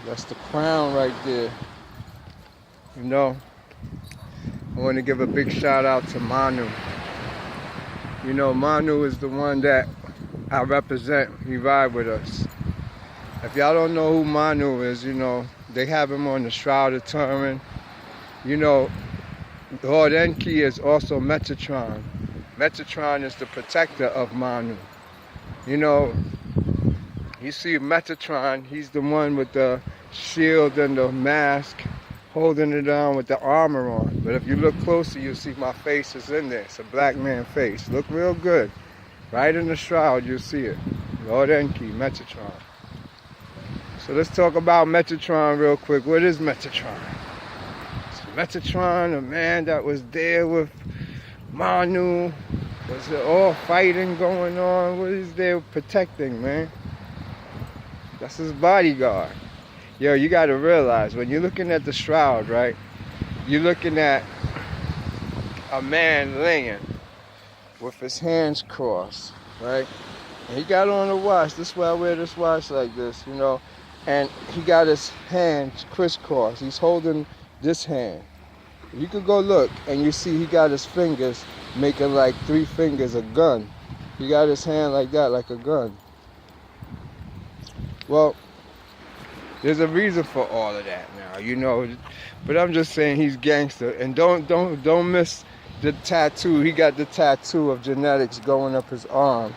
That's the crown right there. You know, I want to give a big shout out to Manu. You know, Manu is the one that I represent. He ride with us. If y'all don't know who Manu is, you know, they have him on the Shroud of Turin. You know, Lord Enki is also Metatron. Metatron is the protector of Manu. You know, you see Metatron, he's the one with the shield and the mask holding it down with the armor on. But if you look closer, you'll see my face is in there. It's a black man face. Look real good. Right in the shroud, you'll see it. Lord Enki, Metatron. So let's talk about Metatron real quick. What is Metatron? It's Metatron, a man that was there with Manu. Was it all fighting going on? What is they protecting, man? That's his bodyguard. Yo, you gotta realize, when you're looking at the shroud, right? You're looking at a man laying with his hands crossed, right? And he got on a watch. This is why I wear this watch like this, you know? And he got his hands crisscrossed. He's holding this hand. You could go look, and you see he got his fingers making like 3 fingers a gun. He got his hand like that, like a gun. Well, there's a reason for all of that now, you know. But I'm just saying he's gangster. And don't miss the tattoo. He got the tattoo of genetics going up his arm.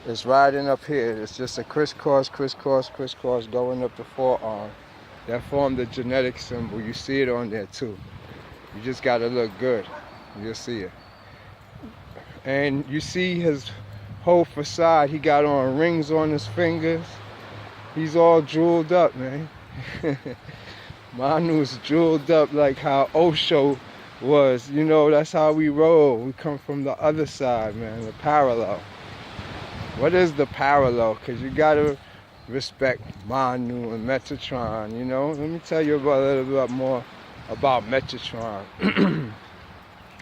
It's riding up here. It's just a crisscross, crisscross, crisscross going up the forearm. That formed the genetic symbol. You see it on there too. You just gotta look good. You'll see it. And you see his whole facade. He got on rings on his fingers. He's all jeweled up, man. Manu's jeweled up like how Osho was. You know, that's how we roll. We come from the other side, man, the parallel. What is the parallel? Because you got to respect Manu and Metatron, you know. Let me tell you about a little bit more about Metatron.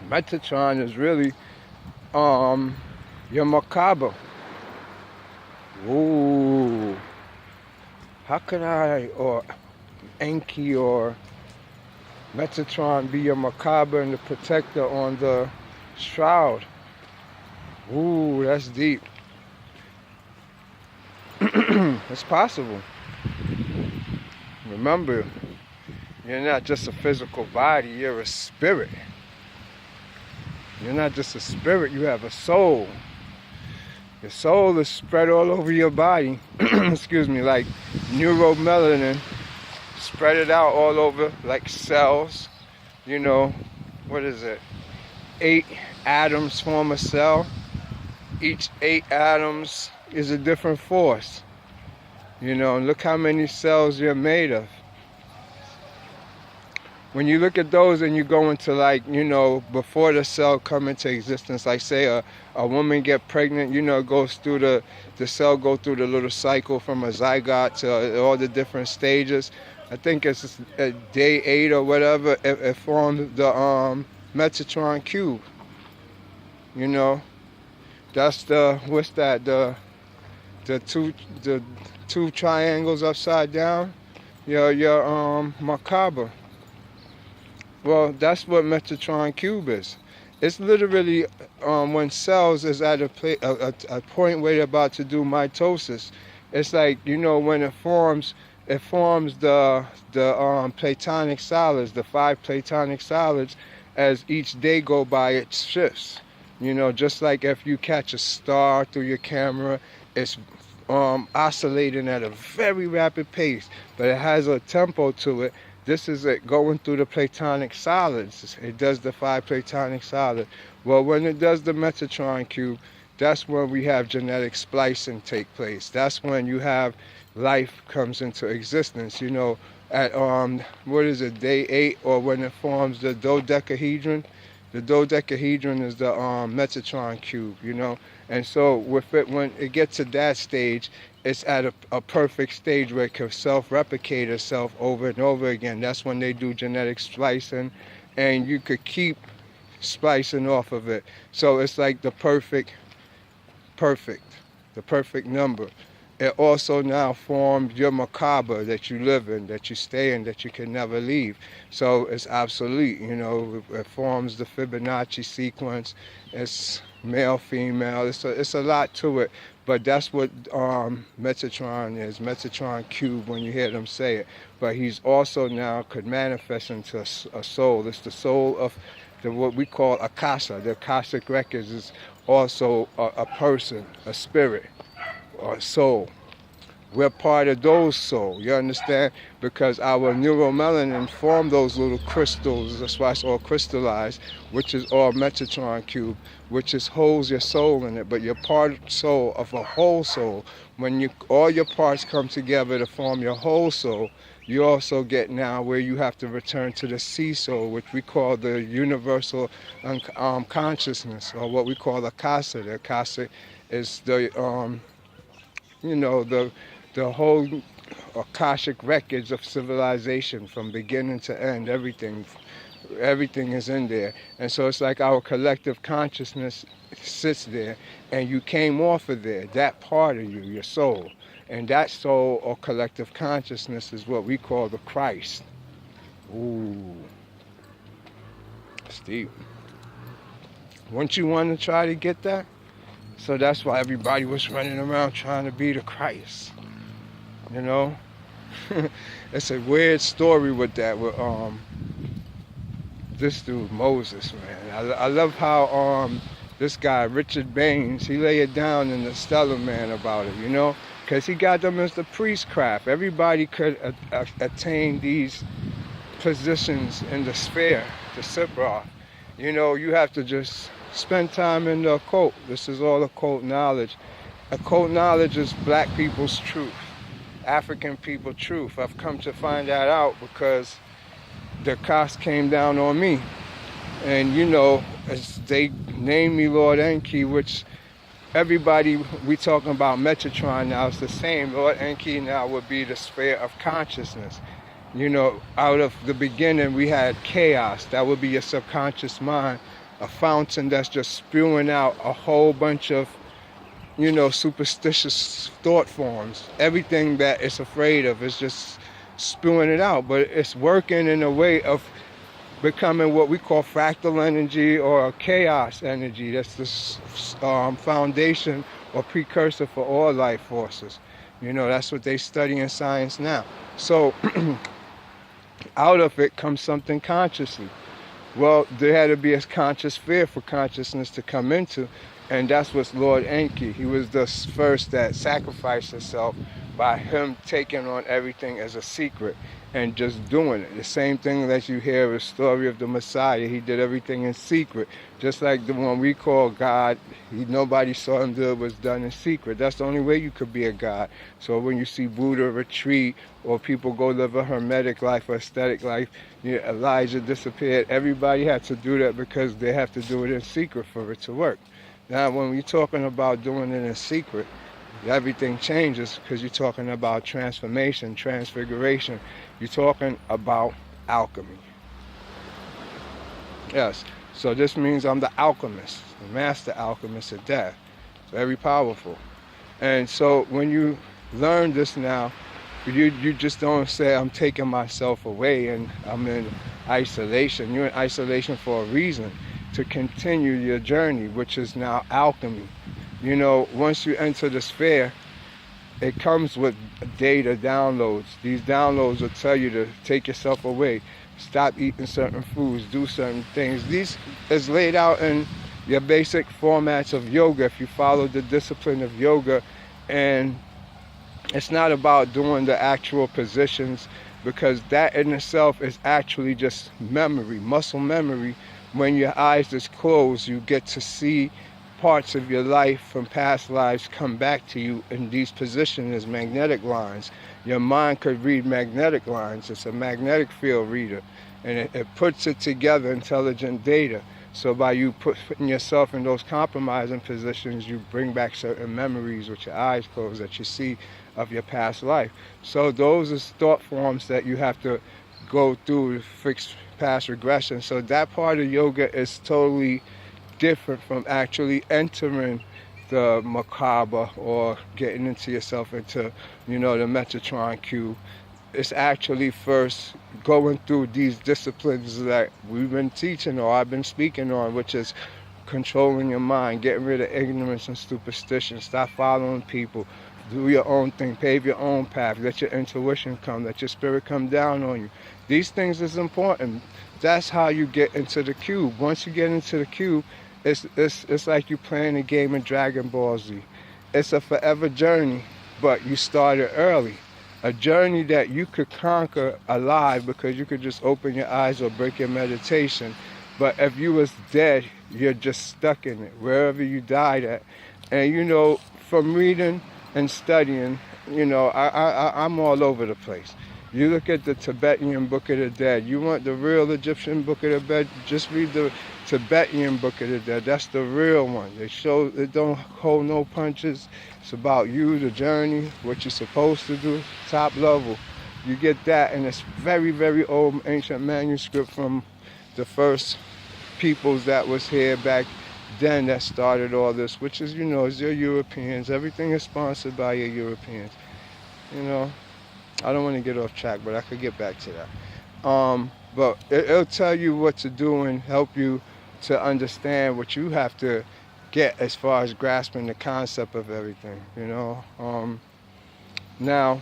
Metatron is really your macabre. Ooh. How could I, or Enki or Metatron be your macabre and the protector on the shroud? Ooh, that's deep. It's possible. Remember, you're not just a physical body, you're a spirit. You're not just a spirit, you have a soul. Your soul is spread all over your body, excuse me, like neuromelanin, spread it out all over like cells. You know, what is it? 8 atoms form a cell. Each 8 atoms is a different force. You know, and look how many cells you're made of. When you look at those and you go into, like, you know, before the cell come into existence, like say a woman get pregnant, you know, it goes through the cell go through the little cycle from a zygote to all the different stages. I think it's at day 8 or whatever, it formed the Metatron cube. You know, that's the, what's that, the two triangles upside down, your macabre. Well, that's what Metatron cube is. It's literally when cells is at a point where they're about to do mitosis. It's like, you know, when it forms the platonic solids, the 5 platonic solids. As each day go by, it shifts. You know, just like if you catch a star through your camera, it's oscillating at a very rapid pace, but it has a tempo to it. This is it going through the platonic solids. It does the 5 platonic solids. Well, when it does the Metatron cube, that's when we have genetic splicing take place. That's when you have life comes into existence. You know, at what is it, day 8, or when it forms the dodecahedron. The dodecahedron is the Metatron cube. You know, and so with it, when it gets to that stage, it's at a perfect stage where it can self-replicate itself over and over again. That's when they do genetic splicing, and you could keep splicing off of it. So it's like the perfect number. it also now forms your macabre that you live in, that you stay in, that you can never leave. So it's obsolete, you know. It forms the Fibonacci sequence. It's male, female. It's a lot to it, but that's what Metatron is. Metatron cube, when you hear them say it. But he's also now could manifest into a soul. It's the soul of what we call Akasha. The Akashic records is also a person, a spirit, or soul. We're part of those souls, you understand? Because our neuromelanin form those little crystals, that's why it's all crystallized, which is all Metatron cube, which is holds your soul in it, but you're part soul of a whole soul. When all your parts come together to form your whole soul, you also get now where you have to return to the sea soul, which we call the universal consciousness, or what we call Akasha. The Akasha is the the whole Akashic records of civilization from beginning to end. Everything is in there. And so it's like our collective consciousness sits there, and you came off of there, that part of you, your soul. And that soul or collective consciousness is what we call the Christ. Ooh, it's deep. Wouldn't you want to try to get that? So that's why everybody was running around trying to be the Christ. You know? It's a weird story with that, with this dude, Moses, man. I love how this guy, Richard Baines, he lay it down in the Stellar Man about it, you know? Because he got them as the priestcraft. Everybody could attain these positions in the sphere, the Sipra. You know, you have to just spend time in the occult. This is all occult knowledge. Occult knowledge is black people's truth, African people's truth. I've come to find that out because the cost came down on me. And you know, as they named me Lord Enki, which everybody, we talking about Metatron now, it's the same. Lord Enki now would be the sphere of consciousness. You know, out of the beginning we had chaos. That would be your subconscious mind, a fountain that's just spewing out a whole bunch of, you know, superstitious thought forms. Everything that it's afraid of is just spewing it out, but it's working in a way of becoming what we call fractal energy or chaos energy. That's the foundation or precursor for all life forces. You know, that's what they study in science now. So out of it comes something consciously. Well, there had to be a conscious sphere for consciousness to come into, and that's what's Lord Enki. He was the first that sacrificed himself by him taking on everything as a secret and just doing it. The same thing that you hear the story of the Messiah. He did everything in secret. Just like the one we call God, nobody saw him do it, was done in secret. That's the only way you could be a God. So when you see Buddha retreat, or people go live a hermetic life or aesthetic life, you know, Elijah disappeared, everybody had to do that because they have to do it in secret for it to work. Now when we're talking about doing it in secret, everything changes because you're talking about transformation, transfiguration. You're talking about alchemy. Yes, so this means I'm the alchemist, the master alchemist of death. Very powerful. And so when you learn this now, you just don't say I'm taking myself away and I'm in isolation. You're in isolation for a reason, to continue your journey, which is now alchemy. You know, once you enter the sphere, it comes with data downloads. These downloads will tell you to take yourself away, stop eating certain foods, do certain things. These is laid out in your basic formats of yoga if you follow the discipline of yoga. And it's not about doing the actual positions, because that in itself is actually just memory, muscle memory. When your eyes is closed, you get to see parts of your life from past lives come back to you in these positions as magnetic lines. Your mind could read magnetic lines. It's a magnetic field reader, and it puts it together, intelligent data. So by you putting yourself in those compromising positions, you bring back certain memories with your eyes closed that you see of your past life. So those are thought forms that you have to go through to fix past regression. So that part of yoga is totally different from actually entering the macabre or getting into yourself into, the Metatron cube. It's actually first going through these disciplines that we've been teaching or I've been speaking on, which is controlling your mind, getting rid of ignorance and superstition, stop following people, do your own thing, pave your own path, let your intuition come, let your spirit come down on you. These things is important. That's how you get into the cube. Once you get into the cube, it's like you playing a game of Dragon Ball Z. It's a forever journey, but you started early. A journey that you could conquer alive because you could just open your eyes or break your meditation. But if you was dead, you're just stuck in it, wherever you died at. And from reading and studying, I'm all over the place. You look at the Tibetan Book of the Dead. You want the real Egyptian Book of the Dead, just read the Tibetan Book of the Dead. That's the real one. It don't hold no punches. It's about you, the journey, what you're supposed to do, top level. You get that, and it's very, very old ancient manuscript from the first peoples that was here back then that started all this, which is, is your Europeans. Everything is sponsored by your Europeans. I don't want to get off track, but I could get back to that. But it'll tell you what to do and help you to understand what you have to get as far as grasping the concept of everything, Now,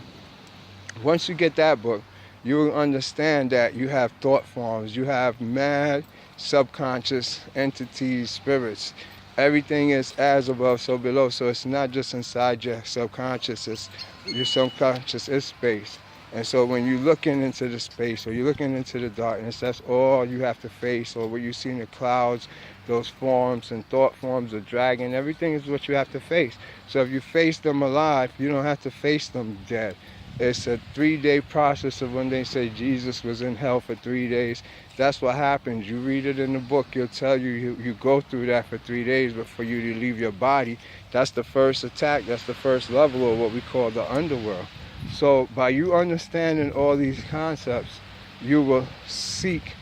once you get that book, you will understand that you have thought forms, you have mad subconscious entities, spirits. Everything is as above, so below. So it's not just inside your subconscious, your subconscious is space. And so when you're looking into the space or you're looking into the darkness, that's all you have to face. Or what you see in the clouds, those forms and thought forms of dragon, everything is what you have to face. So if you face them alive, you don't have to face them dead. It's a 3-day process of when they say Jesus was in hell for 3 days. That's what happens. You read it in the book. It'll tell you go through that for 3 days, but for you to leave your body, that's the first attack. That's the first level of what we call the underworld. So by you understanding all these concepts, you will seek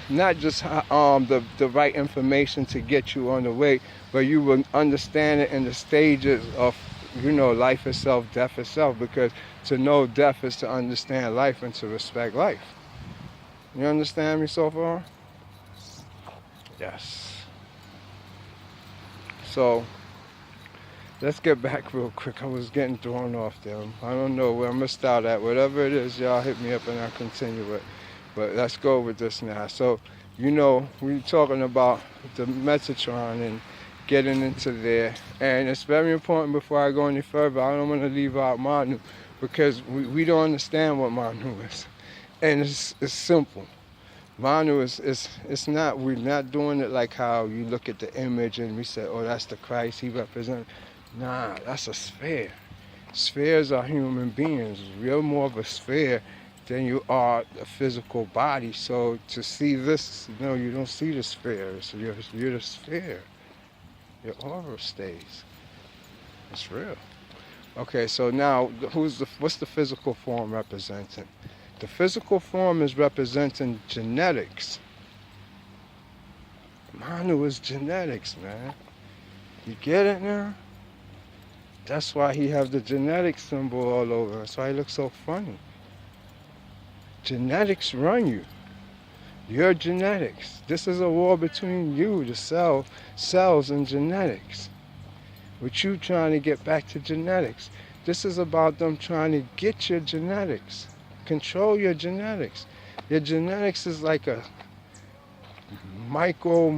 not just the right information to get you on the way, but you will understand it in the stages of life itself, death itself, because to know death is to understand life and to respect life. You understand me so far? Yes. So, let's get back real quick. I was getting thrown off there. I don't know where I'm going to start at. Whatever it is, y'all hit me up and I'll continue it. But let's go with this now. So, we're talking about the Metatron and getting into there, and it's very important before I go any further. I don't want to leave out Manu because we don't understand what Manu is, and it's simple. Manu it's not, we're not doing it like how you look at the image and we say, oh, that's the Christ, he represents. Nah, that's a sphere. Spheres are human beings. You're more of a sphere than you are a physical body. So to see this, you don't see the sphere. So you're the sphere. Your aura stays. It's real. Okay, so now what's the physical form representing? The physical form is representing genetics. Manu is genetics, man. You get it now? That's why he has the genetic symbol all over. That's why he looks so funny. Genetics run you. Your genetics. This is a war between you, the cells, and genetics. With you trying to get back to genetics. This is about them trying to get your genetics. Control your genetics. Your genetics is like a micro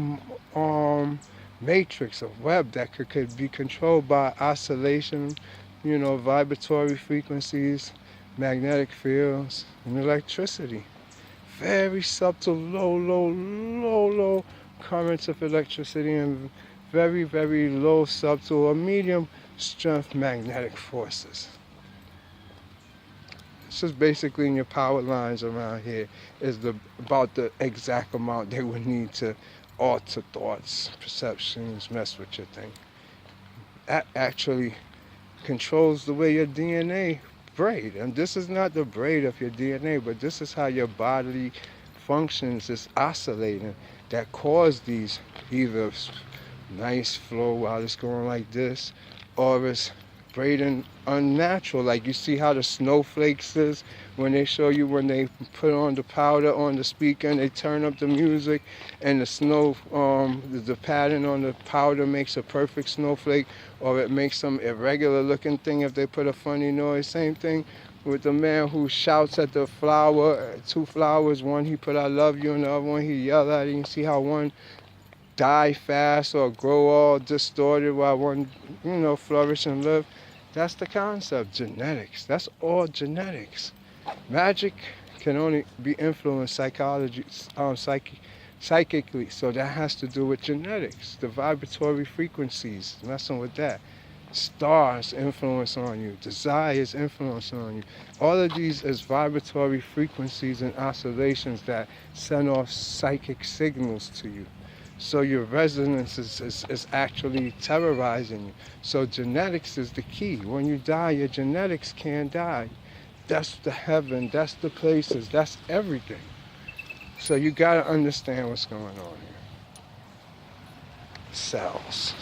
matrix, a web that could be controlled by oscillation, vibratory frequencies, magnetic fields, and electricity. Very subtle, low currents of electricity and very, very low, subtle or medium strength magnetic forces. This is basically in your power lines around here is about the exact amount they would need to alter thoughts, perceptions, mess with your thing. That actually controls the way your DNA braid. And this is not the braid of your DNA, but this is how your body functions, is oscillating, that cause these either nice flow while it's going like this, or it's braiding unnatural. Like you see how the snowflakes is when they show you when they put on the powder on the speaker and they turn up the music, and the snow, the pattern on the powder makes a perfect snowflake, or it makes some irregular looking thing if they put a funny noise. Same thing with the man who shouts at the flower, two flowers, one he put I love you and the other one he yelled at it. You can see how one die fast or grow all distorted while one, flourish and live. That's the concept, genetics. That's all genetics. Magic can only be influenced psychically, so that has to do with genetics, the vibratory frequencies, messing with that. Stars influence on you, desires influence on you. All of these is vibratory frequencies and oscillations that send off psychic signals to you. So your resonance is actually terrorizing you. So genetics is the key. When you die, your genetics can't die. That's the heaven, that's the places, that's everything. So you gotta understand what's going on here. Cells.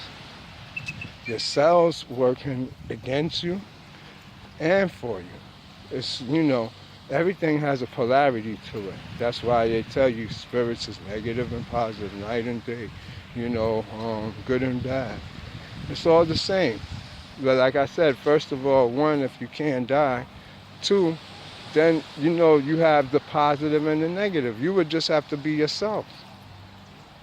Your cells working against you and for you. It's, everything has a polarity to it. That's why they tell you spirits is negative and positive, night and day, good and bad. It's all the same. But like I said, first of all, one, if you can't die. Two, then, you have the positive and the negative. You would just have to be yourself.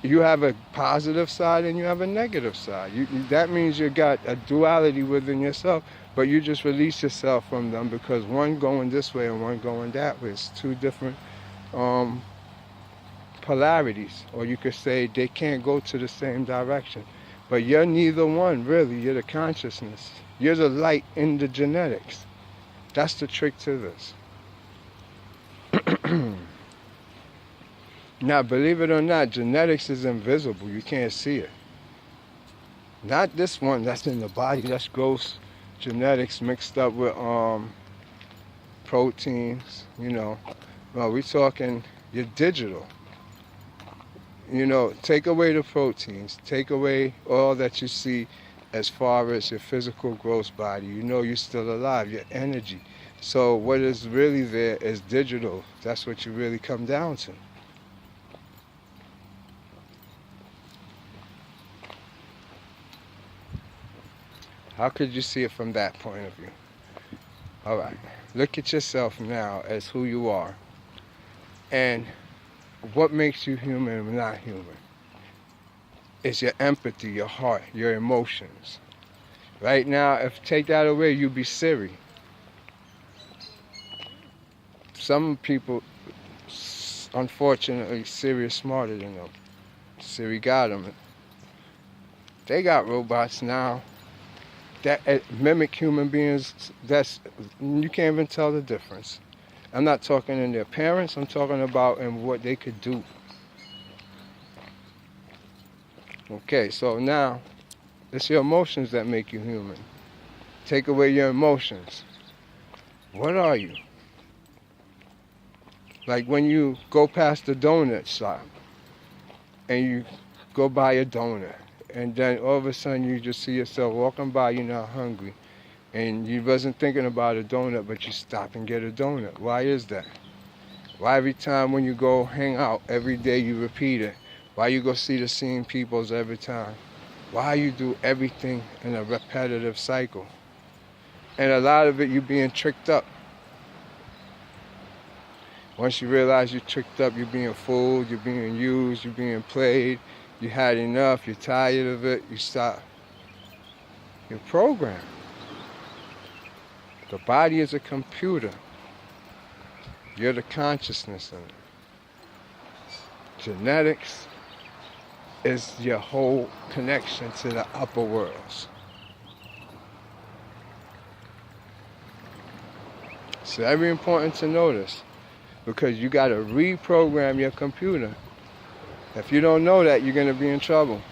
You have a positive side and you have a negative side. That means you got a duality within yourself, but you just release yourself from them because one going this way and one going that way. It's two different polarities, or you could say they can't go to the same direction. But you're neither one, really. You're the consciousness. You're the light in the genetics. That's the trick to this. Now, believe it or not, genetics is invisible. You can't see it. Not this one that's in the body. That's gross genetics mixed up with proteins, Well, we're talking your digital. Take away the proteins. Take away all that you see as far as your physical gross body. You're still alive, your energy. So what is really there is digital. That's what you really come down to. How could you see it from that point of view? All right. Look at yourself now as who you are. And what makes you human and not human? It's your empathy, your heart, your emotions. Right now, if take that away, you'd be Siri. Some people, unfortunately, Siri is smarter than them. Siri got them. They got robots now that mimic human beings. You can't even tell the difference. I'm not talking in their parents. I'm talking about in what they could do. Okay, so now it's your emotions that make you human. Take away your emotions. What are you? Like when you go past the donut shop and you go buy a donut, and then all of a sudden you just see yourself walking by, you're not hungry, and you wasn't thinking about a donut, but you stop and get a donut. Why is that? Why every time when you go hang out, every day you repeat it? Why you go see the same peoples every time? Why you do everything in a repetitive cycle? And a lot of it you being tricked up. Once you realize you're tricked up, you're being fooled, you're being used, you're being played, you had enough, you're tired of it, you stop. You're programmed. The body is a computer. You're the consciousness in it. Genetics is your whole connection to the upper worlds. It's very important to know this, because you got to reprogram your computer. If you don't know that, you're going to be in trouble.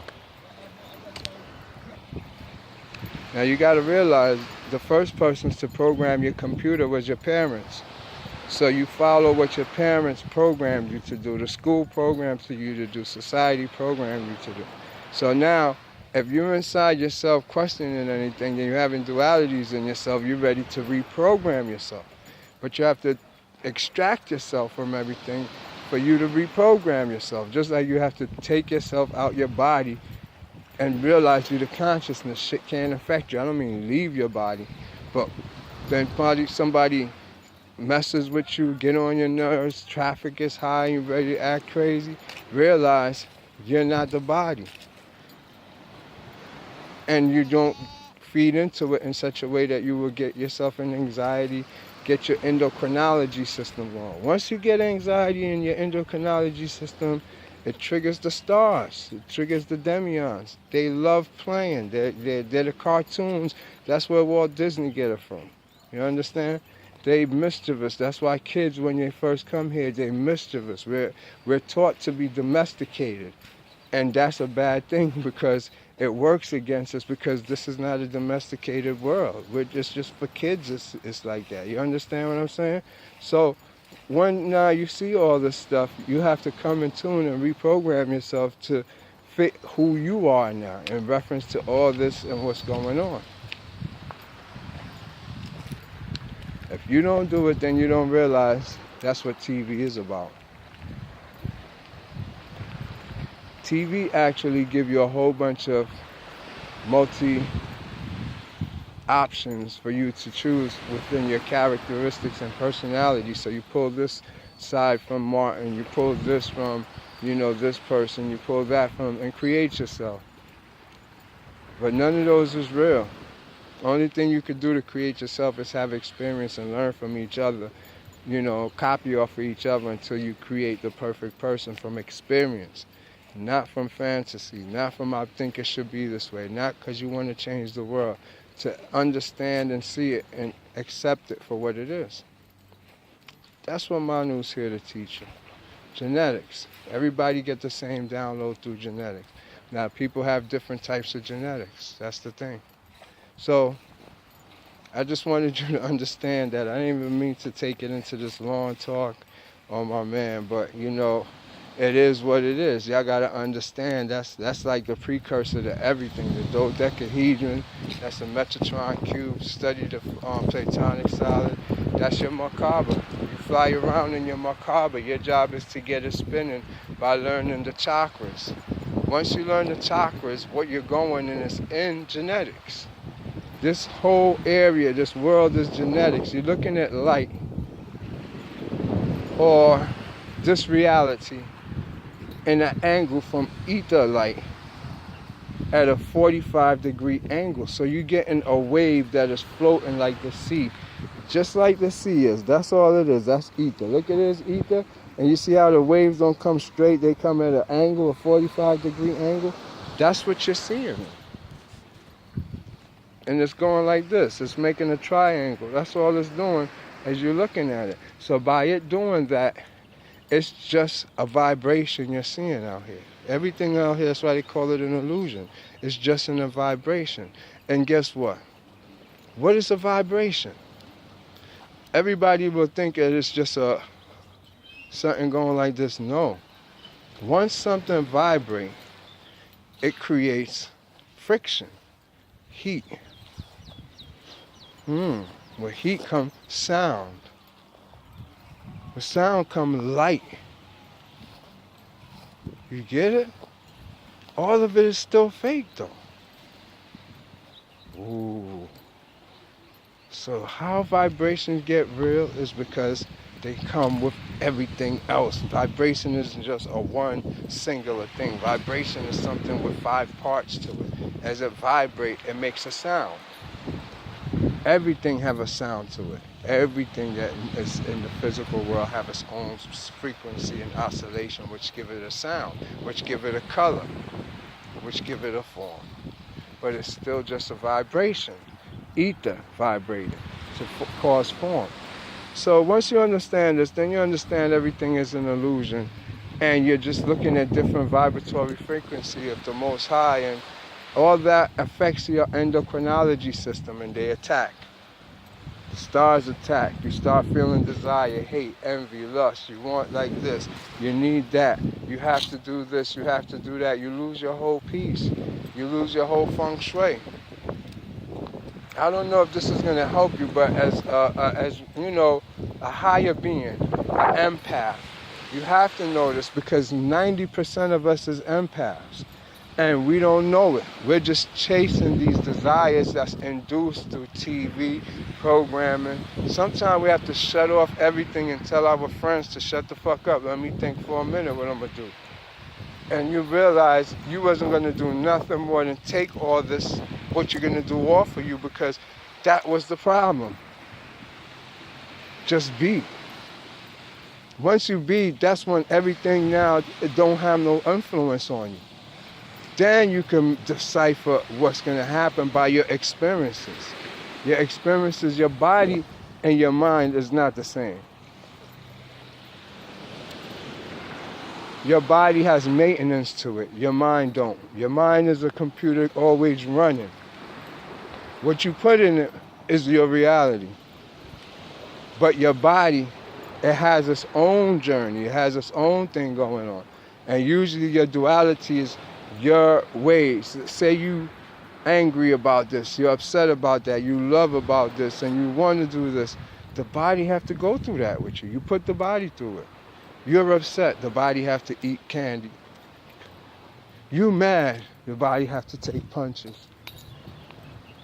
Now you got to realize the first persons to program your computer was your parents. So you follow what your parents programmed you to do. The school programmed you to do. Society programmed you to do. So now If you're inside yourself questioning anything and you're having dualities in yourself, you're ready to reprogram yourself. But you have to extract yourself from everything for you to reprogram yourself. Just like you have to take yourself out your body and realize you're the consciousness. Shit can't affect you. I don't mean leave your body, but then somebody messes with you, get on your nerves, traffic is high, you're ready to act crazy. Realize you're not the body. And you don't feed into it in such a way that you will get yourself in anxiety, get your endocrinology system wrong. Once you get anxiety in your endocrinology system, it triggers the stars. It triggers the demions. They love playing. They're the cartoons. That's where Walt Disney get it from. You understand? They mischievous. That's why kids, when they first come here, they mischievous. We're taught to be domesticated. And that's a bad thing because it works against us, because this is not a domesticated world. It's just for kids, it's like that. You understand what I'm saying? So when now you see all this stuff, you have to come in tune and reprogram yourself to fit who you are now in reference to all this and what's going on. If you don't do it, then you don't realize that's what TV is about. TV actually give you a whole bunch of options for you to choose within your characteristics and personality. So you pull this side from Martin, you pull this from, this person, you pull that from, and create yourself. But none of those is real. The only thing you could do to create yourself is have experience and learn from each other. Copy off of each other until you create the perfect person from experience. Not from fantasy, not from I think it should be this way, not because you want to change the world, to understand and see it and accept it for what it is. That's what Manu's here to teach you. Genetics. Everybody get the same download through genetics. Now, people have different types of genetics. That's the thing. So, I just wanted you to understand that. I didn't even mean to take it into this long talk on my man, but it is what it is. Y'all gotta understand that's like the precursor to everything. The dodecahedron, that's a Metatron cube. Study the Platonic solid. That's your Merkaba. You fly around in your Merkaba. Your job is to get it spinning by learning the chakras. Once you learn the chakras, what you're going in is in genetics. This whole area, this world is genetics. You're looking at light or this reality in an angle from ether light at a 45-degree angle. So you're getting a wave that is floating like the sea, just like the sea is. That's all it is. That's ether. Look at this ether, and you see how the waves don't come straight. They come at an angle, a 45-degree angle. That's what you're seeing. And it's going like this. It's making a triangle. That's all it's doing as you're looking at it. So by it doing that, it's just a vibration you're seeing out here. Everything out here, that's why they call it an illusion. It's just in a vibration. And guess what? What is a vibration? Everybody will think that it's just something going like this. No. Once something vibrates, it creates friction, heat. With heat comes sound. With sound comes light. You get it? All of it is still fake though. Ooh. So how vibrations get real is because they come with everything else. Vibration isn't just a one singular thing. Vibration is something with 5 parts to it. As it vibrates, it makes a sound. Everything have a sound to it. Everything that is in the physical world have its own frequency and oscillation, which give it a sound, which give it a color, which give it a form. But it's still just a vibration. Ether vibrating to cause form. So once you understand this, then you understand everything is an illusion, and you're just looking at different vibratory frequency of the Most High, and all that affects your endocrinology system, and they attack. The stars attack. You start feeling desire, hate, envy, lust. You want like this. You need that. You have to do this. You have to do that. You lose your whole peace. You lose your whole feng shui. I don't know if this is going to help you, but as you know, a higher being, an empath, you have to know this because 90% of us is empaths. And we don't know it. We're just chasing these desires that's induced through TV, programming. Sometimes we have to shut off everything and tell our friends to shut the fuck up. Let me think for a minute what I'm going to do. And you realize you wasn't going to do nothing more than take all this, what you're going to do off of you, because that was the problem. Just be. Once you be, that's when everything now, it don't have no influence on you. Then you can decipher what's going to happen by your experiences. Your experiences, your body and your mind is not the same. Your body has maintenance to it. Your mind don't. Your mind is a computer always running. What you put in it is your reality. But your body, it has its own journey. It has its own thing going on. And usually your duality is your ways. Say you angry about this, you're upset about that, you love about this, and you want to do this. The body have to go through that with you. You put the body through it. You're upset, the body have to eat candy. You mad, the body have to take punches.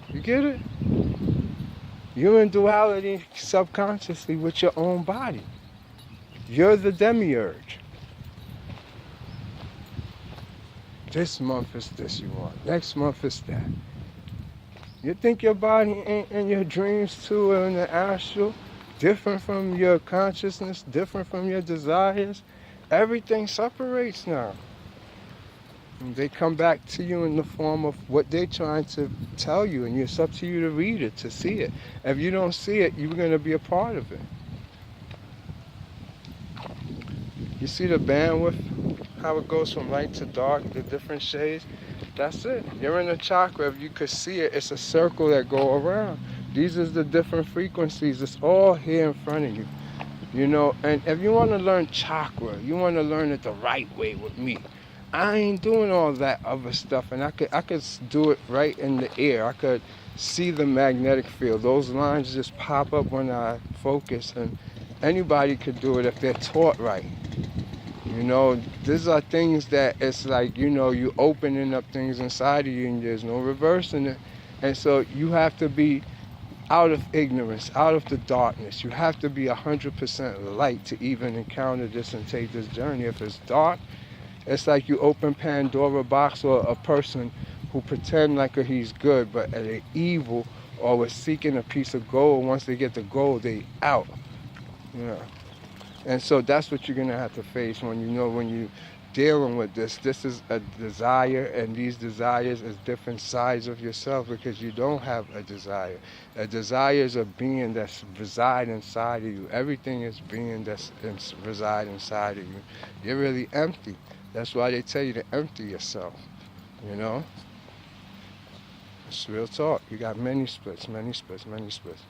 You get it? You're in duality subconsciously with your own body. You're the demiurge. This month is this you want. Next month is that. You think your body ain't in your dreams too, or in the astral? Different from your consciousness, different from your desires. Everything separates now. And they come back to you in the form of what they're trying to tell you, and it's up to you to read it, to see it. If you don't see it, you're going to be a part of it. You see the bandwidth, how it goes from light to dark, the different shades? That's it. You're in a chakra. If you could see it, it's a circle that go around. These are the different frequencies. It's all here in front of you. You know, and if you want to learn chakra, you want to learn it the right way with me. I ain't doing all that other stuff, and I could do it right in the air. I could see the magnetic field. Those lines just pop up when I focus, and anybody could do it if they're taught right. You know, these are things that it's like, you know, you opening up things inside of you and there's no reversing it. And so you have to be out of ignorance, out of the darkness. You have to be 100% light to even encounter this and take this journey. If it's dark, it's like you open Pandora box, or a person who pretend like he's good, but they're evil, or was seeking a piece of gold. Once they get the gold, they out. You know. And so that's what you're going to have to face when you know, when you're dealing with this. This is a desire, and these desires is different sides of yourself, because you don't have a desire. A desire is a being that's reside inside of you. Everything is being that's reside inside of you. You're really empty. That's why they tell you to empty yourself, you know? It's real talk. You got many splits, many splits, many splits.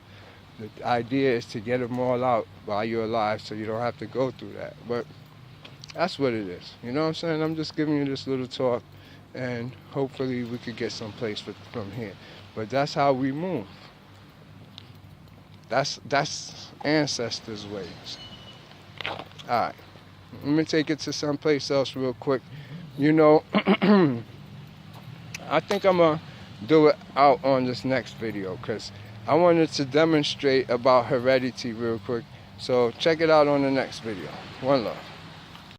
The idea is to get them all out while you're alive, so you don't have to go through that. But that's what it is. You know what I'm saying? I'm just giving you this little talk, and hopefully we could get someplace from here. But that's how we move. That's ancestors' ways. All right. Let me take it to someplace else real quick. You know, I think I'm going to do it out on this next video, because I wanted to demonstrate about heredity real quick. So check it out on the next video. One love.